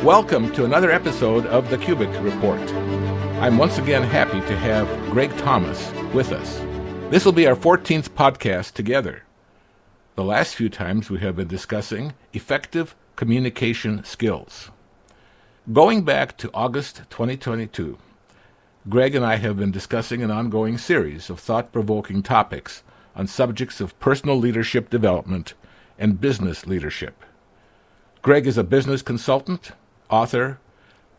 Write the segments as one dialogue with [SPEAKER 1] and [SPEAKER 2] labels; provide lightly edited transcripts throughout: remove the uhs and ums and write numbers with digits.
[SPEAKER 1] Welcome to another episode of the KUBIK Report. I'm once again happy to have Greg Thomas with us. This will be our 14th podcast together. The last few times we have been discussing effective communication skills. Going back to August 2022, Greg and I have been discussing an ongoing series of thought-provoking topics on subjects of personal leadership development and business leadership. Greg is a business consultant, author,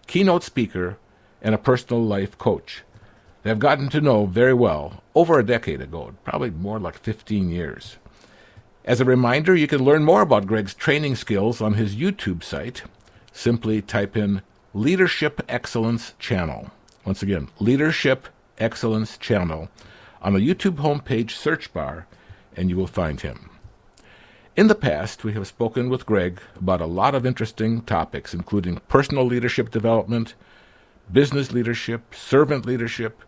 [SPEAKER 1] keynote speaker, and a personal life coach that I've gotten to know very well over a decade ago, probably more like 15 years. As a reminder, you can learn more about Greg's training skills on his YouTube site. Simply type in Leadership Excellence Channel. Once again, Leadership Excellence Channel on the YouTube homepage search bar, and you will find him. In the past, we have spoken with Greg about a lot of interesting topics, including personal leadership development, business leadership, servant leadership,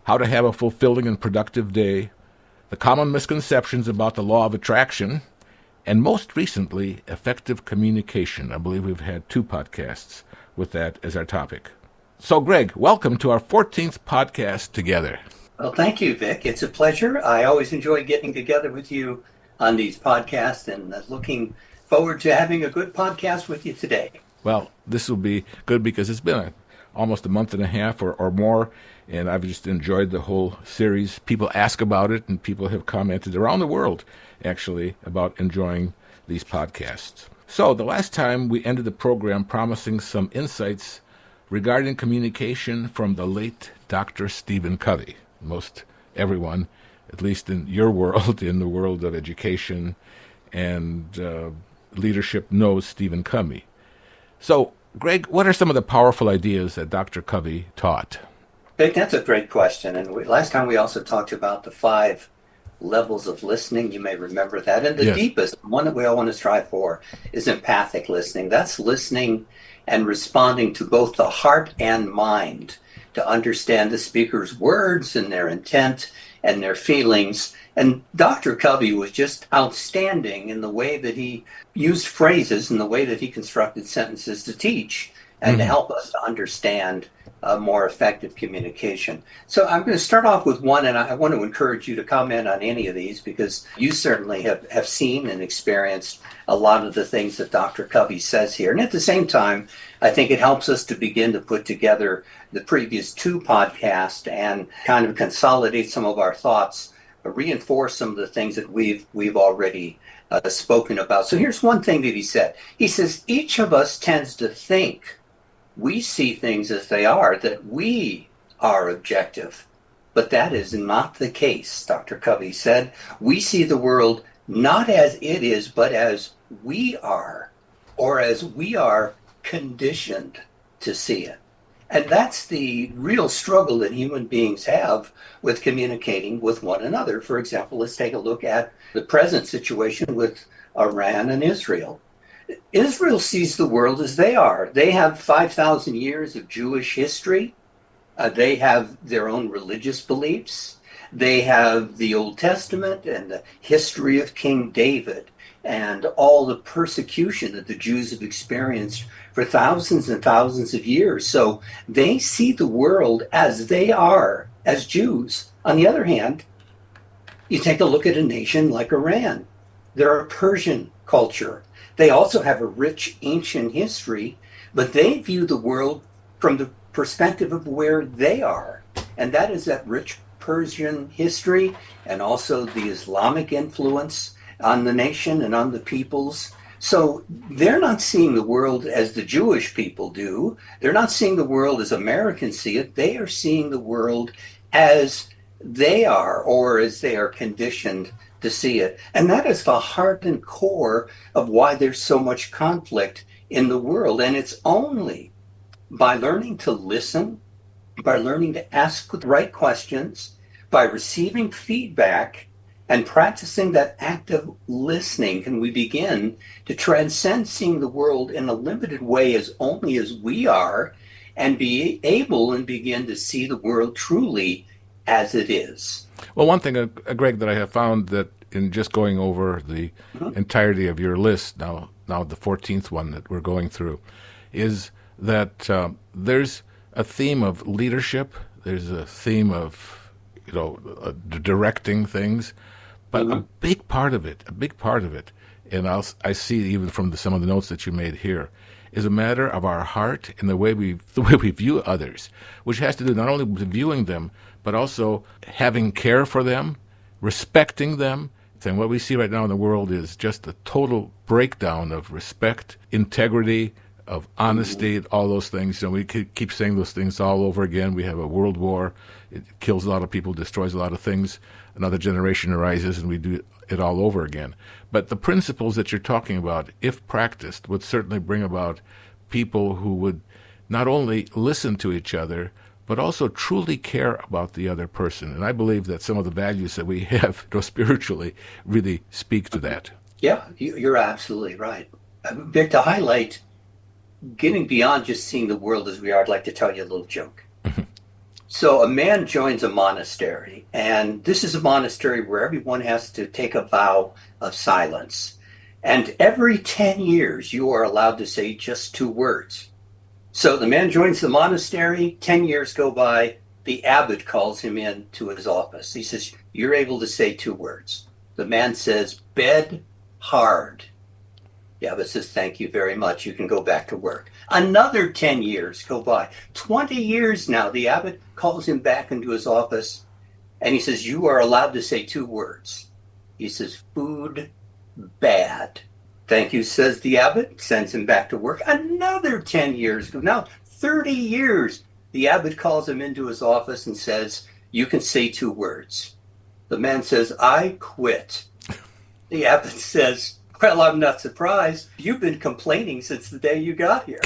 [SPEAKER 1] how to have a fulfilling and productive day, the common misconceptions about the law of attraction, and most recently, effective communication. I believe we've had 2 podcasts with that as our topic. So, Greg, welcome to our 14th podcast together.
[SPEAKER 2] Well, thank you, Vic. It's a pleasure. I always enjoy getting together with you on these podcasts, and looking forward to having a good podcast with you today.
[SPEAKER 1] Well, this will be good because it's been almost a month and a half or more, and I've just enjoyed the whole series. People ask about it, and people have commented around the world, actually, about enjoying these podcasts. So the last time we ended the program promising some insights regarding communication from the late Dr. Stephen Covey. Most everyone, at least in your world, in the world of education and leadership, knows Stephen Covey. So, Greg, what are some of the powerful ideas that Dr. Covey taught?
[SPEAKER 2] Vic, that's a great question. And last time we also talked about the 5 levels of listening. You may remember that. And the deepest one that we all want to strive for is empathic listening. That's listening and responding to both the heart and mind to understand the speaker's words and their intent and their feelings. And Dr. Covey was just outstanding in the way that he used phrases and the way that he constructed sentences to teach and to help us to understand more effective communication. So I'm going to start off with one, and I want to encourage you to comment on any of these because you certainly have seen and experienced a lot of the things that Dr. Covey says here. And at the same time, I think it helps us to begin to put together the previous 2 podcasts and kind of consolidate some of our thoughts, reinforce some of the things that we've already spoken about. So here's one thing that he said. He says, each of us tends to think we see things as they are, that we are objective. But that is not the case, Dr. Covey said. We see the world not as it is, but as we are, or as we are conditioned to see it. And that's the real struggle that human beings have with communicating with one another. For example, let's take a look at the present situation with Iran and Israel. Israel sees the world as they are. They have 5,000 years of Jewish history. They have their own religious beliefs. They have the Old Testament and the history of King David and all the persecution that the Jews have experienced for thousands and thousands of years. So they see the world as they are, as Jews. On the other hand, you take a look at a nation like Iran. They're a Persian culture. They also have a rich ancient history, but they view the world from the perspective of where they are. And that is that rich Persian history and also the Islamic influence on the nation and on the peoples. So they're not seeing the world as the Jewish people do. They're not seeing the world as Americans see it. They are seeing the world as they are, or as they are conditioned to see it. And that is the heart and core of why there's so much conflict in the world. And it's only by learning to listen, by learning to ask the right questions, by receiving feedback and practicing that active listening can we begin to transcend seeing the world in a limited way as only as we are and be able and begin to see the world truly as it is.
[SPEAKER 1] Well, one thing, Greg, that I have found that in just going over the entirety of your list, now the 14th one that we're going through, is that there's a theme of leadership. There's a theme of, directing things. But a big part of it, and I see even from some of the notes that you made here, is a matter of our heart and the way we view others, which has to do not only with viewing them, but also having care for them, respecting them. And what we see right now in the world is just a total breakdown of respect, integrity, of honesty, all those things. We keep saying those things all over again. We have a world war. It kills a lot of people, destroys a lot of things. Another generation arises, and we do it all over again. But the principles that you're talking about, if practiced, would certainly bring about people who would not only listen to each other, but also truly care about the other person. And I believe that some of the values that we have spiritually really speak to that.
[SPEAKER 2] Yeah, you're absolutely right. Vic, to highlight, getting beyond just seeing the world as we are, I'd like to tell you a little joke. So a man joins a monastery, and this is a monastery where everyone has to take a vow of silence. And every 10 years, you are allowed to say just 2 words. So the man joins the monastery, 10 years go by, the abbot calls him in to his office. He says, you're able to say 2 words. The man says, bed hard. The abbot says, thank you very much. You can go back to work. Another 10 years go by. 20 years now, the abbot calls him back into his office, and he says, you are allowed to say 2 words. He says, food bad. Thank you, says the abbot, sends him back to work. Another 10 years go. Now, 30 years. The abbot calls him into his office and says, you can say 2 words. The man says, I quit. The abbot says, well, I'm not surprised. You've been complaining since the day you got here.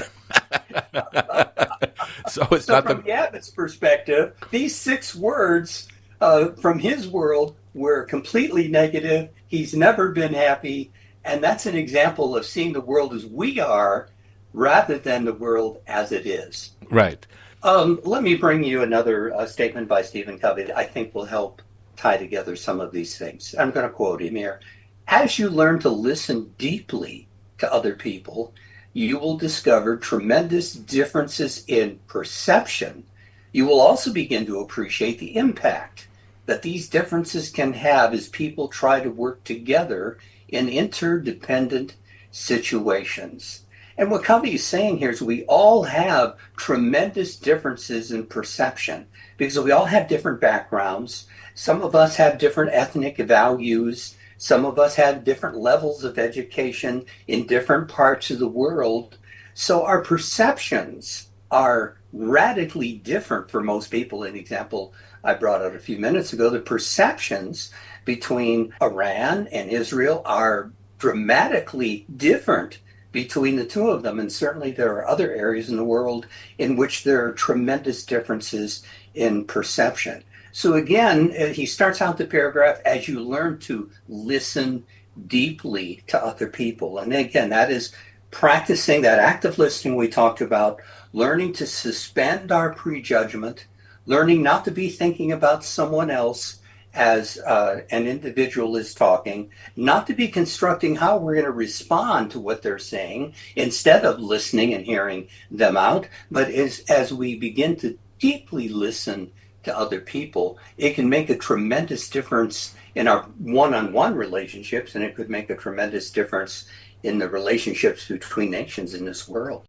[SPEAKER 1] So it's not
[SPEAKER 2] from the abbot's perspective, these 6 words from his world were completely negative. He's never been happy. And that's an example of seeing the world as we are rather than the world as it is.
[SPEAKER 1] Right.
[SPEAKER 2] Let me bring you another statement by Stephen Covey that I think will help tie together some of these things. I'm going to quote him here. As you learn to listen deeply to other people, you will discover tremendous differences in perception. You will also begin to appreciate the impact that these differences can have as people try to work together in interdependent situations. And what Covey is saying here is we all have tremendous differences in perception because we all have different backgrounds. Some of us have different ethnic values. Some of us have different levels of education in different parts of the world. So our perceptions are radically different for most people. An example I brought out a few minutes ago, the perceptions between Iran and Israel are dramatically different between the two of them. And certainly there are other areas in the world in which there are tremendous differences in perception. So again, he starts out the paragraph, as you learn to listen deeply to other people. And again, that is practicing that active listening we talked about, learning to suspend our prejudgment, learning not to be thinking about someone else as an individual is talking, not to be constructing how we're going to respond to what they're saying instead of listening and hearing them out. But as we begin to deeply listen to other people, it can make a tremendous difference in our one-on-one relationships, and it could make a tremendous difference in the relationships between nations in this world.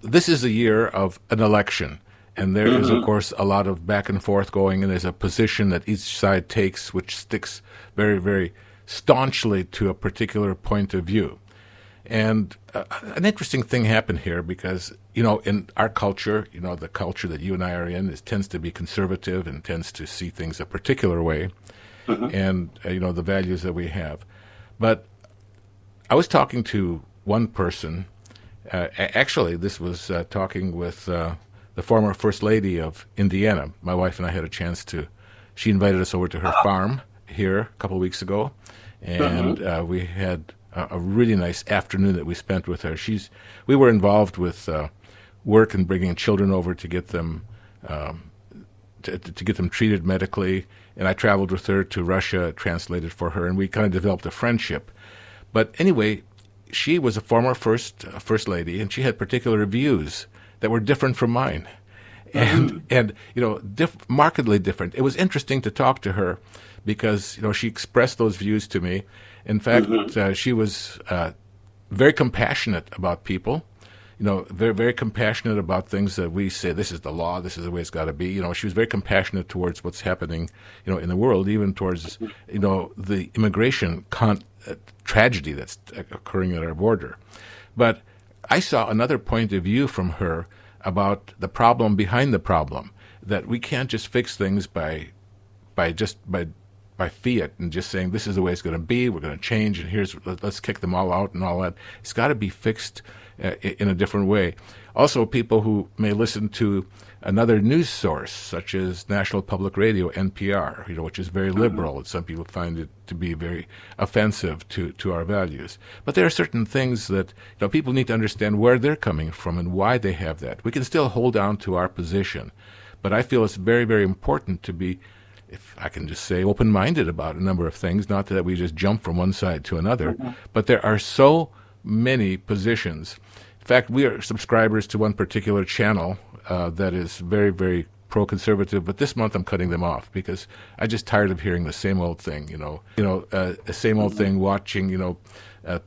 [SPEAKER 1] This is a year of an election, and there is, of course, a lot of back and forth going, and there's a position that each side takes which sticks very, very staunchly to a particular point of view. And an interesting thing happened here because, in our culture, the culture that you and I are in tends to be conservative and tends to see things a particular way, and, the values that we have. But I was talking to one person. Actually, this was talking with the former First Lady of Indiana. My wife and I had a chance she invited us over to her farm here a couple of weeks ago, and we had a really nice afternoon that we spent with her. We were involved with work and bringing children over to get them to get them treated medically, and I traveled with her to Russia, translated for her, and we kind of developed a friendship. But anyway, she was a former first lady, and she had particular views that were different from mine, and markedly different. It was interesting to talk to her because she expressed those views to me. In fact, she was very compassionate about people. Very, very compassionate about things that we say, this is the law, this is the way it's got to be. She was very compassionate towards what's happening, in the world, even towards, the immigration tragedy that's occurring at our border. But I saw another point of view from her about the problem behind the problem, that we can't just fix things by fiat and just saying this is the way it's going to be, we're going to change, and let's kick them all out and all that. It's got to be fixed in a different way. Also, people who may listen to another news source, such as National Public Radio, NPR, which is very liberal, and some people find it to be very offensive to our values. But there are certain things that people need to understand where they're coming from and why they have that. We can still hold on to our position, but I feel it's very, very important to be, if I can just say, open-minded about a number of things, not that we just jump from one side to another, but there are so many positions. In fact, we are subscribers to one particular channel that is very, very pro-conservative, but this month I'm cutting them off because I'm just tired of hearing the same old thing, the same old thing, watching,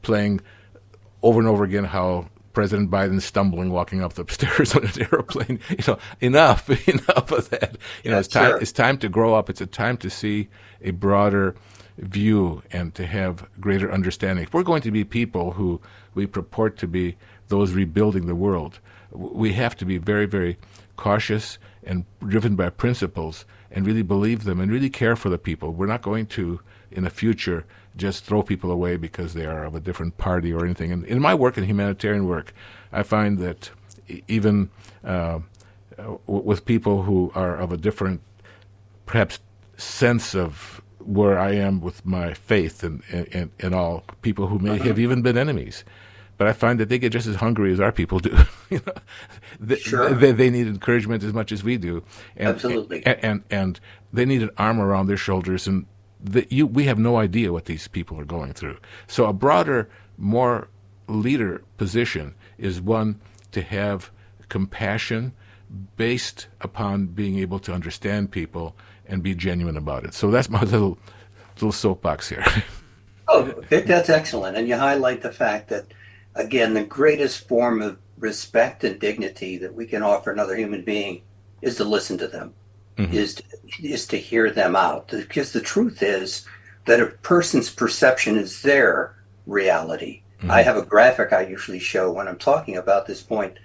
[SPEAKER 1] playing over and over again how President Biden's stumbling, walking up the stairs on an airplane. Enough of that. It's time to grow up. It's a time to see a broader view and to have greater understanding. If we're going to be people who we purport to be those rebuilding the world, we have to be very, very cautious and driven by principles and really believe them and really care for the people. We're not going to, in the future, just throw people away because they are of a different party or anything. And in my work, in humanitarian work, I find that even with people who are of a different, perhaps, sense of where I am with my faith and all, people who may have even been enemies, but I find that they get just as hungry as our people do. They need encouragement as much as we do.
[SPEAKER 2] Absolutely.
[SPEAKER 1] And they need an arm around their shoulders, and we have no idea what these people are going through. So a broader, more leader position is one to have compassion based upon being able to understand people and be genuine about it. So that's my little soapbox here.
[SPEAKER 2] Oh, Vic, that's excellent. And you highlight the fact that, again, the greatest form of respect and dignity that we can offer another human being is to listen to them, is to hear them out. Because the truth is that a person's perception is their reality. I have a graphic I usually show when I'm talking about this point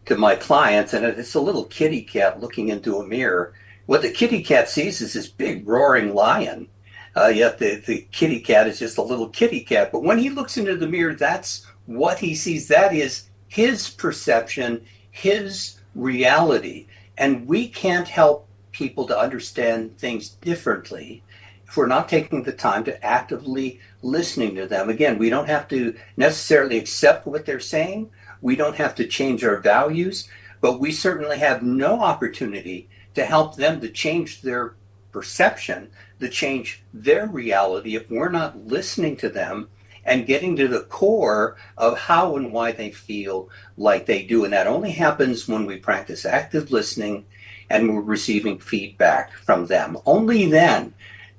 [SPEAKER 2] to my clients, and it's a little kitty cat looking into a mirror. What the kitty cat sees is this big roaring lion, yet the kitty cat is just a little kitty cat. But when he looks into the mirror, that's what he sees. That is his perception, his reality. And we can't help people to understand things differently if we're not taking the time to actively listening to them. Again, we don't have to necessarily accept what they're saying. We don't have to change our values, but we certainly have no opportunity to help them to change their perception, to change their reality if we're not listening to them and getting to the core of how and why they feel like they do. And that only happens when we practice active listening and we're receiving feedback from them. Only then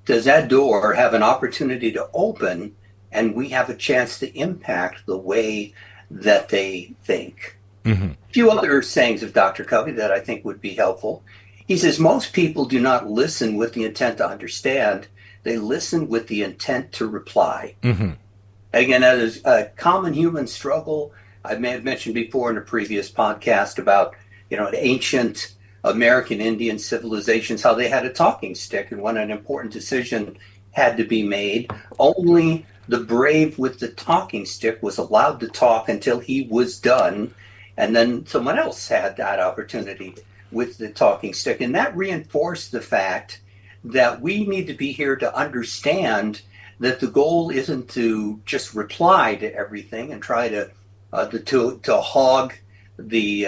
[SPEAKER 2] does that door have an opportunity to open and we have a chance to impact the way that they think. A few other sayings of Dr. Covey that I think would be helpful. He says, most people do not listen with the intent to understand. They listen with the intent to reply. Again, that is a common human struggle. I may have mentioned before in a previous podcast about, ancient American Indian civilizations, how they had a talking stick, and when an important decision had to be made, only the brave with the talking stick was allowed to talk until he was done, and then someone else had that opportunity with the talking stick. And that reinforced the fact that we need to be here to understand that the goal isn't to just reply to everything and try to hog the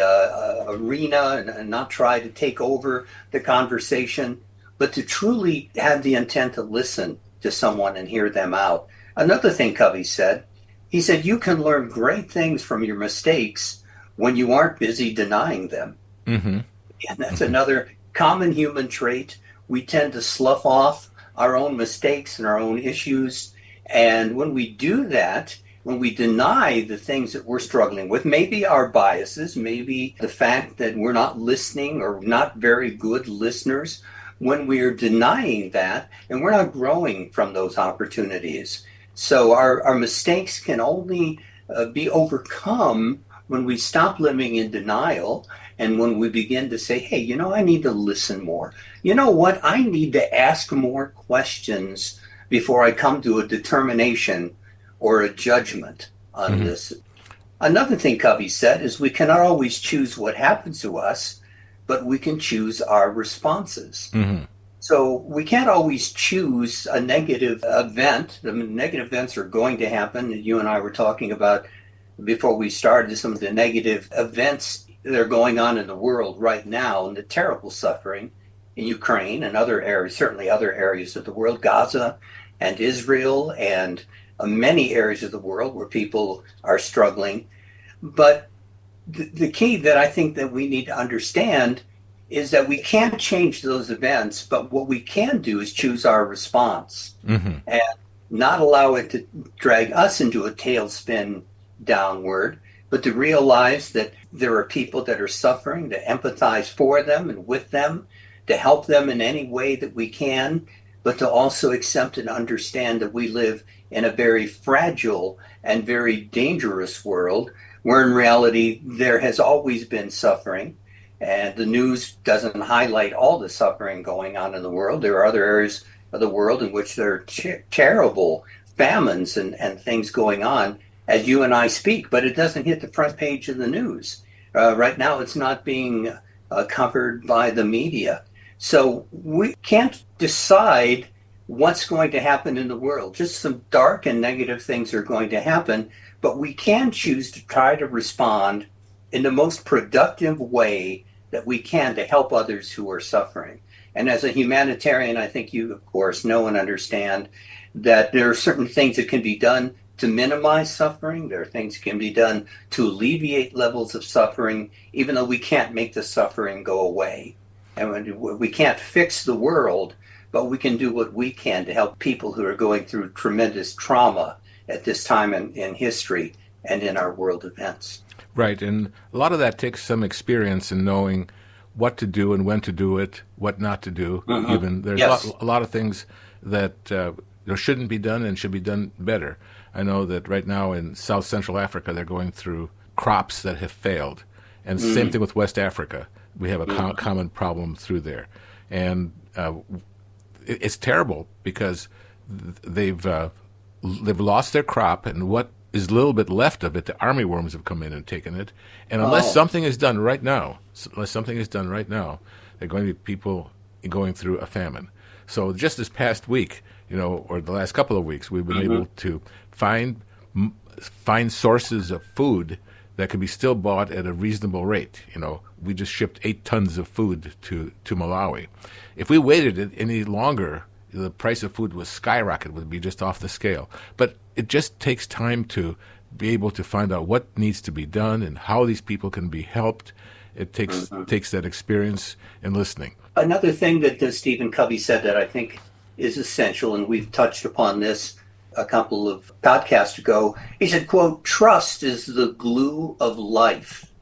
[SPEAKER 2] arena and not try to take over the conversation, but to truly have the intent to listen to someone and hear them out. Another thing Covey said He said, you can learn great things from your mistakes when you aren't busy denying them.
[SPEAKER 1] Mm-hmm.
[SPEAKER 2] And that's another common human trait. We tend to slough off our own mistakes and our own issues. And when we do that, when we deny the things that we're struggling with, maybe our biases, maybe the fact that we're not listening or not very good listeners, when we are denying that, and we're not growing from those opportunities. So our mistakes can only be overcome when we stop living in denial and when we begin to say, hey, I need to listen more. You know what? I need to ask more questions before I come to a determination or a judgment on this. Another thing Covey said is we cannot always choose what happens to us, but we can choose our responses.
[SPEAKER 1] Mm-hmm.
[SPEAKER 2] So we can't always choose a negative event. The negative events are going to happen. You and I were talking about before we started some of the negative events that are going on in the world right now and the terrible suffering in Ukraine and other areas, certainly other areas of the world, Gaza and Israel and many areas of the world where people are struggling. But the key that I think that we need to understand is that we can't change those events, but what we can do is choose our response and not allow it to drag us into a tailspin downward, but to realize that there are people that are suffering, to empathize for them and with them, to help them in any way that we can, but to also accept and understand that we live in a very fragile and very dangerous world where in reality there has always been suffering. And the news doesn't highlight all the suffering going on in the world. There are other areas of the world in which there are terrible famines and things going on as you and I speak, but it doesn't hit the front page of the news. Right now it's not being covered by the media. So we can't decide what's going to happen in the world. Just some dark and negative things are going to happen, but we can choose to try to respond in the most productive way that we can to help others who are suffering. And as a humanitarian, I think you, of course, know and understand that there are certain things that can be done to minimize suffering. There are things that can be done to alleviate levels of suffering, even though we can't make the suffering go away. And we can't fix the world, but we can do what we can to help people who are going through tremendous trauma at this time in history and in our world events.
[SPEAKER 1] Right, and a lot of that takes some experience in knowing what to do and when to do it, what not to do. Even there's a lot of things that shouldn't be done and should be done better. I know that right now in South Central Africa they're going through crops that have failed, and same thing with West Africa. We have a common problem through there, and it's terrible because they've lost their crop, and what is a little bit left of it, the army worms have come in and taken it. And unless something is done right now, they're going to be people going through a famine. So just this past week, or the last couple of weeks, we've been able to find sources of food that could be still bought at a reasonable rate. We just shipped 8 tons of food to Malawi. If we waited it any longer, the price of food would skyrocket, would be just off the scale. But it just takes time to be able to find out what needs to be done and how these people can be helped. It takes that experience and listening.
[SPEAKER 2] Another thing that Stephen Covey said that I think is essential, and we've touched upon this a couple of podcasts ago, he said, quote, "Trust is the glue of life.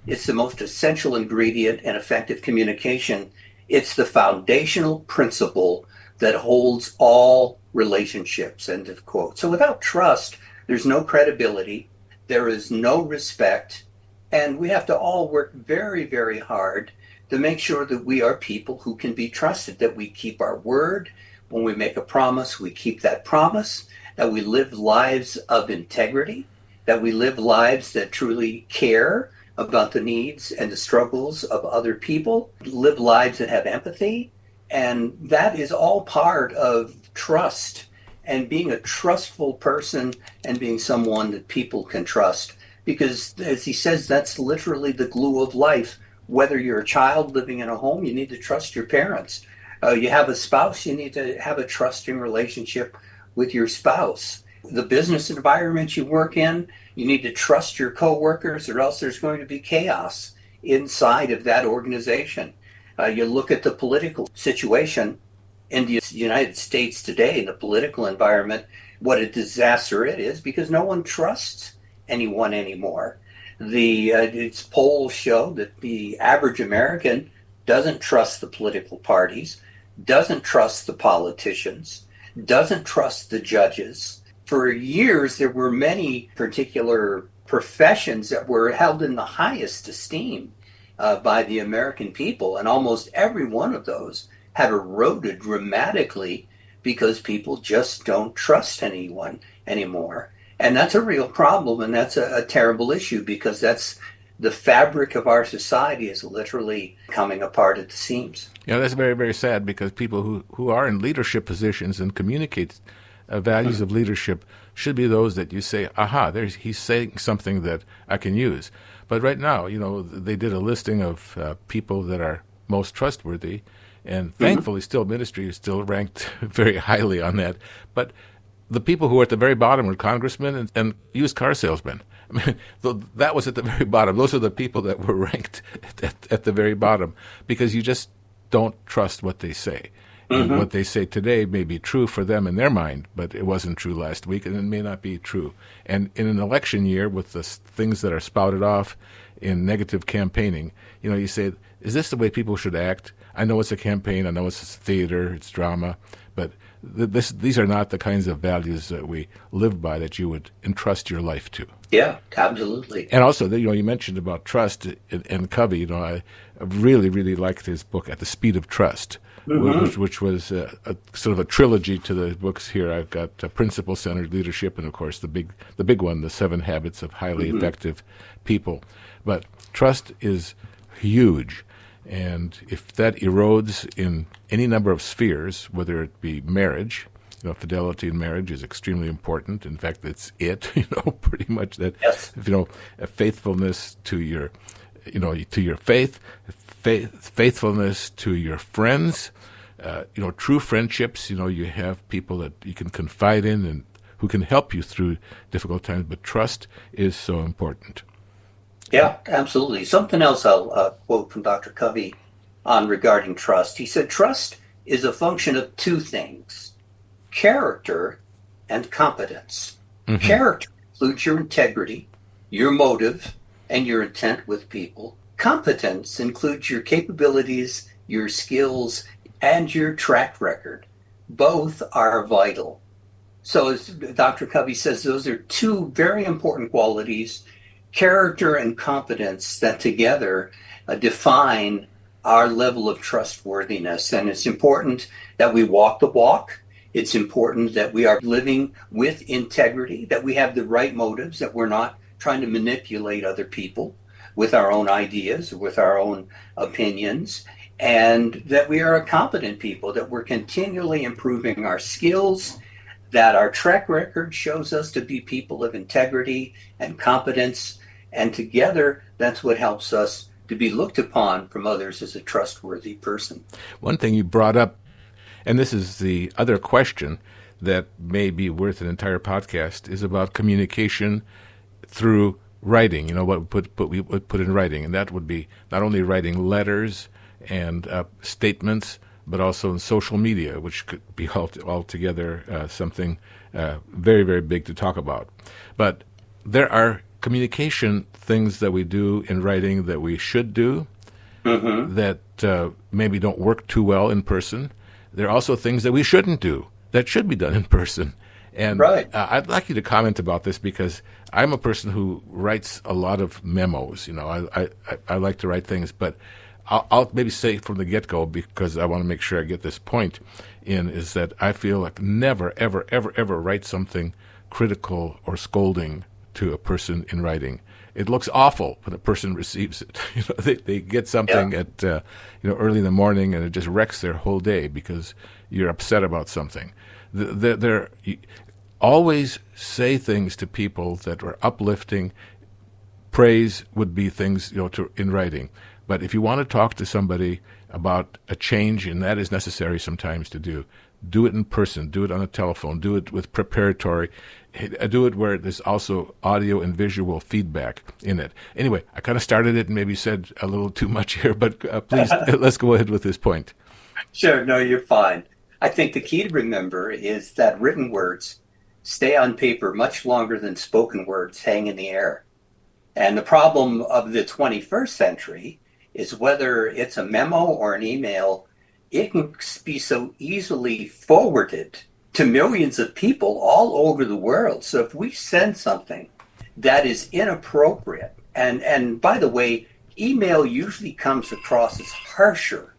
[SPEAKER 2] It's the most essential ingredient in effective communication. It's the foundational principle that holds all relationships," end of quote. So without trust, there's no credibility, there is no respect, and we have to all work very, very hard to make sure that we are people who can be trusted, that we keep our word. When we make a promise, we keep that promise, that we live lives of integrity, that we live lives that truly care about the needs and the struggles of other people, live lives that have empathy. And that is all part of trust and being a trustful person and being someone that people can trust. Because as he says, that's literally the glue of life. Whether you're a child living in a home, you need to trust your parents. You have a spouse, you need to have a trusting relationship with your spouse. the business environment you work in. You need to trust your coworkers, or else there's going to be chaos inside of that organization. You look at the political situation in the United States today, the political environment, what a disaster it is, because no one trusts anyone anymore. Its polls show that the average American doesn't trust the political parties, doesn't trust the politicians, doesn't trust the judges. For years, there were many particular professions that were held in the highest esteem by the American people, and almost every one of those have eroded dramatically because people just don't trust anyone anymore. And that's a real problem, and that's a terrible issue, because that's the fabric of our society is literally coming apart at the seams.
[SPEAKER 1] Yeah, that's very, very sad, because people who are in leadership positions and communicate values of leadership should be those that you say, aha, he's saying something that I can use. But right now, they did a listing of people that are most trustworthy, and thankfully still ministry is still ranked very highly on that. But the people who are at the very bottom are congressmen and used car salesmen. I mean, that was at the very bottom. Those are the people that were ranked at the very bottom, because you just don't trust what they say. And what they say today may be true for them in their mind, but it wasn't true last week, and it may not be true. And in an election year, with the things that are spouted off in negative campaigning, you say, is this the way people should act? I know it's a campaign, I know it's theater, it's drama, but these are not the kinds of values that we live by, that you would entrust your life to.
[SPEAKER 2] Yeah, absolutely.
[SPEAKER 1] And also, you mentioned about trust and Covey. I really, really liked his book, At the Speed of Trust, which was a sort of a trilogy to the books here. I've got Principle-Centered Leadership, and of course the big one, The 7 Habits of Highly Effective People. But trust is huge. And if that erodes in any number of spheres, whether it be marriage, fidelity in marriage is extremely important. In fact, it's pretty much that.
[SPEAKER 2] Yes.
[SPEAKER 1] A faithfulness to your, to your faithfulness to your friends, true friendships. You have people that you can confide in and who can help you through difficult times. But trust is so important.
[SPEAKER 2] Yeah, absolutely. Something else I'll quote from Dr. Covey on regarding trust. He said, trust is a function of two things: character and competence. Character includes your integrity, your motive, and your intent with people. Competence includes your capabilities, your skills, and your track record. Both are vital. So as Dr. Covey says, those are two very important qualities, character and competence, that together define our level of trustworthiness. And it's important that we walk the walk. It's important that we are living with integrity, that we have the right motives, that we're not trying to manipulate other people with our own ideas, with our own opinions, and that we are a competent people, that we're continually improving our skills, that our track record shows us to be people of integrity and competence. And together, that's what helps us to be looked upon from others as a trustworthy person.
[SPEAKER 1] One thing you brought up, and this is the other question that may be worth an entire podcast, is about communication through writing. What we would put in writing, and that would be not only writing letters and statements, but also in social media, which could be altogether something very, very big to talk about. But there are communication things that we do in writing that we should do that maybe don't work too well in person. There are also things that we shouldn't do that should be done in person. And
[SPEAKER 2] right.
[SPEAKER 1] I'd like you to comment about this, because I'm a person who writes a lot of memos. I like to write things, but I'll maybe say from the get-go, because I want to make sure I get this point in, is that I feel like never, ever, ever, ever write something critical or scolding to a person in writing. It looks awful when a person receives it. They get something at early in the morning, and it just wrecks their whole day because you're upset about something. Always say things to people that are uplifting. Praise would be things in writing. But if you want to talk to somebody about a change, and that is necessary sometimes to do, do it in person, do it on a telephone, do it with preparatory, do it where there's also audio and visual feedback in it. Anyway, I kind of started it and maybe said a little too much here, but please, let's go ahead with this point.
[SPEAKER 2] Sure, no, you're fine. I think the key to remember is that written words stay on paper much longer than spoken words hang in the air. And the problem of the 21st century is whether it's a memo or an email, it can be so easily forwarded to millions of people all over the world. So if we send something that is inappropriate, and by the way, email usually comes across as harsher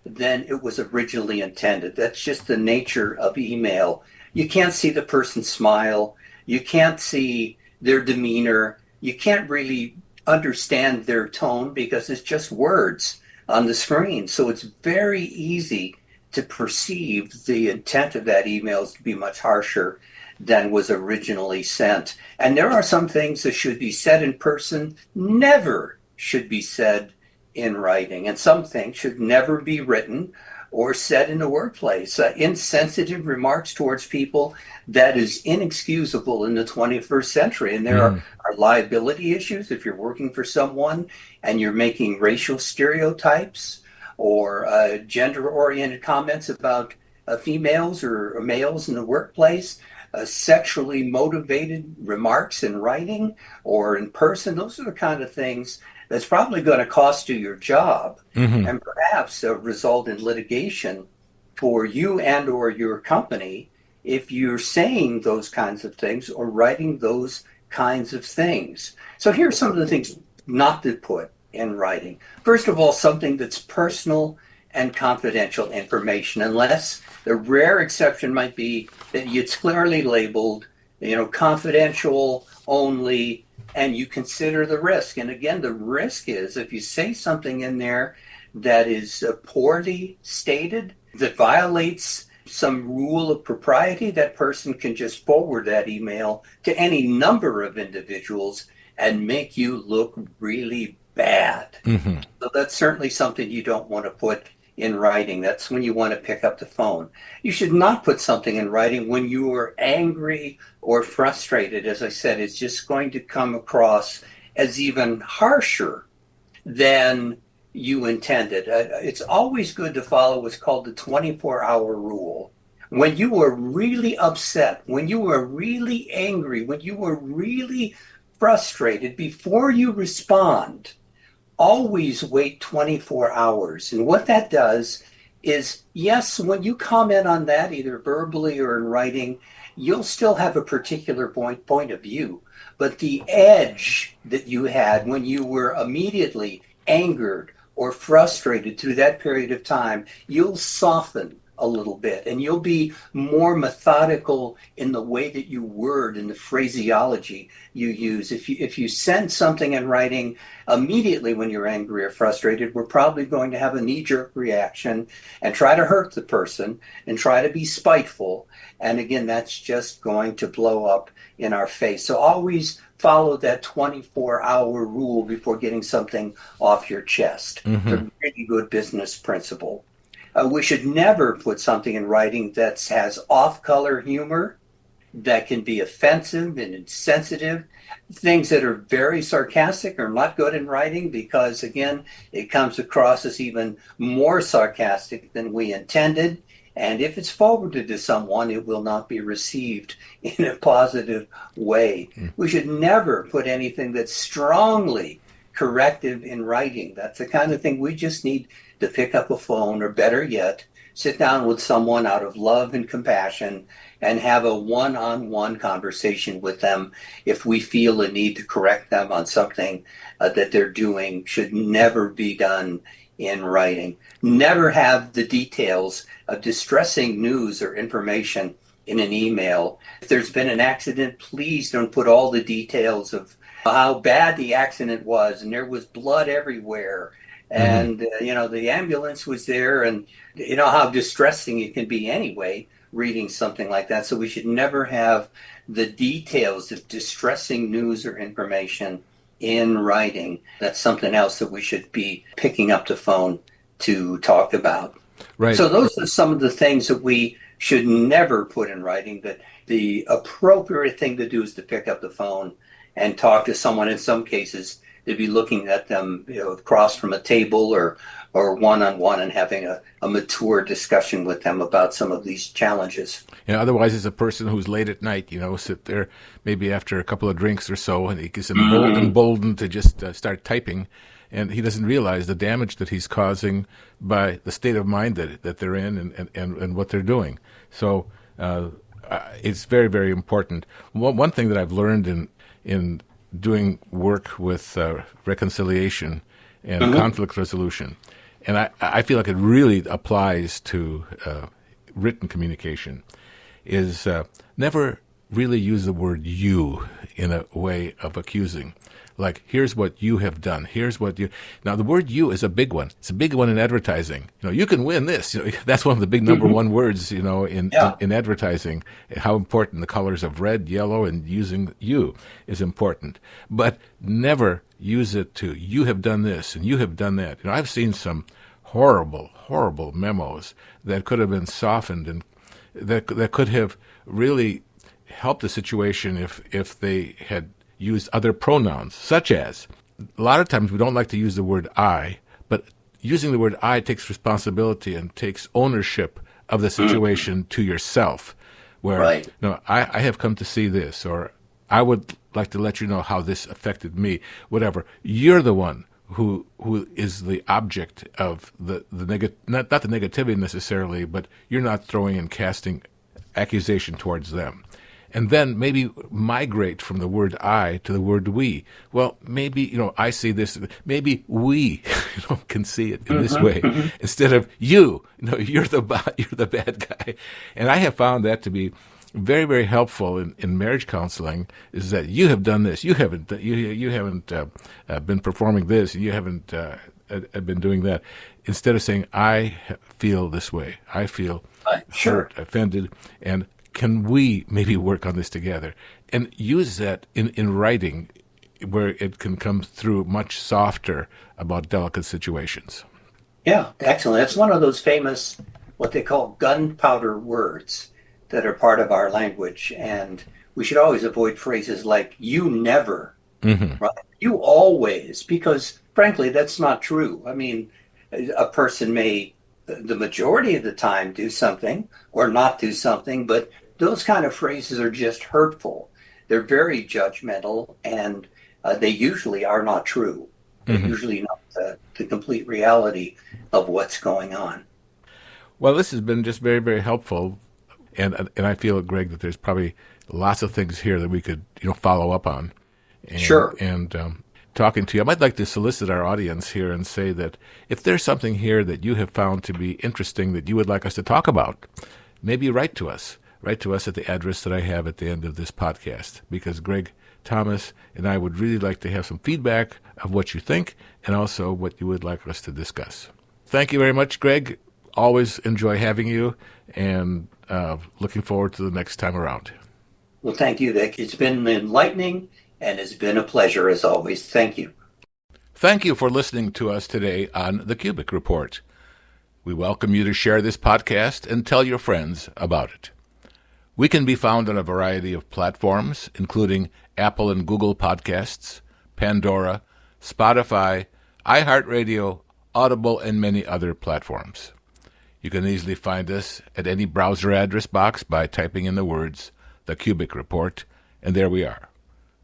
[SPEAKER 2] than it was originally intended. That's just the nature of email. You can't see the person smile. You can't see their demeanor. You can't really understand their tone because it's just words on the screen. So it's very easy to perceive the intent of that email to be much harsher than was originally sent. And there are some things that should be said in person, never should be said in writing. And some things should never be written or said in the workplace. Insensitive remarks towards people, that is inexcusable in the 21st century. And there are liability issues if you're working for someone and you're making racial stereotypes or gender-oriented comments about females or males in the workplace, sexually motivated remarks in writing or in person. Those are the kind of things that's probably going to cost you your job and perhaps result in litigation for you and or your company if you're saying those kinds of things or writing those kinds of things. So here are some of the things not to put in writing. First of all, something that's personal and confidential information, unless the rare exception might be that it's clearly labeled, confidential only, and you consider the risk. And again, the risk is if you say something in there that is poorly stated, that violates some rule of propriety, that person can just forward that email to any number of individuals and make you look really bad. So that's certainly something you don't want to put in writing. That's when you want to pick up the phone. You should not put something in writing when you are angry or frustrated. As I said, it's just going to come across as even harsher than you intended. It's always good to follow what's called the 24-hour rule. When you are really upset, when you are really angry, when you are really frustrated, before you respond, always wait 24 hours. And what that does is, yes, when you comment on that, either verbally or in writing, you'll still have a particular point of view. But the edge that you had when you were immediately angered or frustrated through that period of time, you'll soften a little bit and you'll be more methodical in the way that you word and the phraseology you use. If you send something in writing immediately when you're angry or frustrated, we're probably going to have a knee-jerk reaction and try to hurt the person and try to be spiteful. And again, that's just going to blow up in our face. So always follow that 24-hour rule before getting something off your chest. It's a really good business principle. We should never put something in writing that has off-color humor, that can be offensive and insensitive. Things that are very sarcastic are not good in writing because, again, it comes across as even more sarcastic than we intended. And if it's forwarded to someone, it will not be received in a positive way. We should never put anything that's strongly corrective in writing. That's the kind of thing we just need to pick up a phone, or better yet, sit down with someone out of love and compassion and have a one-on-one conversation with them if we feel a need to correct them on something that they're doing. Should never be done in writing. Never have the details of distressing news or information in an email. If there's been an accident, please don't put all the details of how bad the accident was and there was blood everywhere. And, the ambulance was there, and you know how distressing it can be anyway, reading something like that. So we should never have the details of distressing news or information in writing. That's something else that we should be picking up the phone to talk about.
[SPEAKER 1] Right.
[SPEAKER 2] So those are some of the things that we should never put in writing, that the appropriate thing to do is to pick up the phone and talk to someone. In some cases, to be looking at them, across from a table or one-on-one, and having a mature discussion with them about some of these challenges.
[SPEAKER 1] Yeah, otherwise, it's a person who's late at night, sit there maybe after a couple of drinks or so, and he gets emboldened to just start typing, and he doesn't realize the damage that he's causing by the state of mind that they're in and what they're doing. So it's very, very important. One thing that I've learned in doing work with reconciliation and conflict resolution, and I feel like it really applies to written communication, is never really use the word you in a way of accusing. Like, here's what you have done. Here's what you... Now, the word you is a big one. It's a big one in advertising. You can win this. That's one of the big number one words, in advertising. How important the colors of red, yellow, and using you is important. But never use it to, you have done this and you have done that. I've seen some horrible, horrible memos that could have been softened and that could have really helped the situation if they had used other pronouns, such as, a lot of times we don't like to use the word I, but using the word I takes responsibility and takes ownership of the situation to yourself, where, I have come to see this, or I would like to let you know how this affected me, whatever. You're the one who is the object of the not the negativity necessarily, but you're not throwing and casting accusation towards them. And then maybe migrate from the word I to the word we. Well, maybe, I see this, maybe we, can see it in this way instead of you. You're the bad guy. And I have found that to be very, very helpful in marriage counseling, is that you have done this. You haven't been performing this. You haven't been doing that. Instead of saying, I feel this way. I feel hurt, offended, and can we maybe work on this together? And use that in writing, where it can come through much softer about delicate situations.
[SPEAKER 2] Yeah, excellent. That's one of those famous, what they call gunpowder words that are part of our language. And we should always avoid phrases like, you never, right? You always, because frankly, that's not true. I mean, a person may, the majority of the time, do something or not do something, but those kind of phrases are just hurtful. They're very judgmental, and they usually are not true. They're usually not the complete reality of what's going on.
[SPEAKER 1] Well, this has been just very, very helpful, and I feel, Greg, that there's probably lots of things here that we could follow up on. And talking to you, I might like to solicit our audience here and say that if there's something here that you have found to be interesting that you would like us to talk about, maybe write to us. Write to us at the address that I have at the end of this podcast, because Greg Thomas and I would really like to have some feedback of what you think and also what you would like us to discuss. Thank you very much, Greg. Always enjoy having you, and looking forward to the next time around.
[SPEAKER 2] Well, thank you, Vic. It's been enlightening, and it's been a pleasure as always. Thank you.
[SPEAKER 1] Thank you for listening to us today on the KUBIK Report. We welcome you to share this podcast and tell your friends about it. We can be found on a variety of platforms, including Apple and Google Podcasts, Pandora, Spotify, iHeartRadio, Audible, and many other platforms. You can easily find us at any browser address box by typing in the words, The KUBIK Report, and there we are.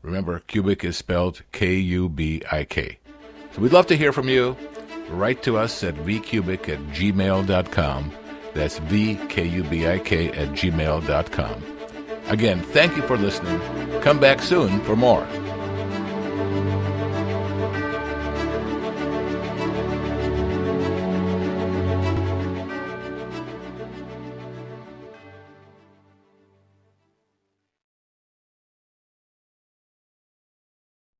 [SPEAKER 1] Remember, KUBIK is spelled K-U-B-I-K. So we'd love to hear from you. Write to us at vkubik@gmail.com. That's vkubik@gmail.com. Again, thank you for listening. Come back soon for more.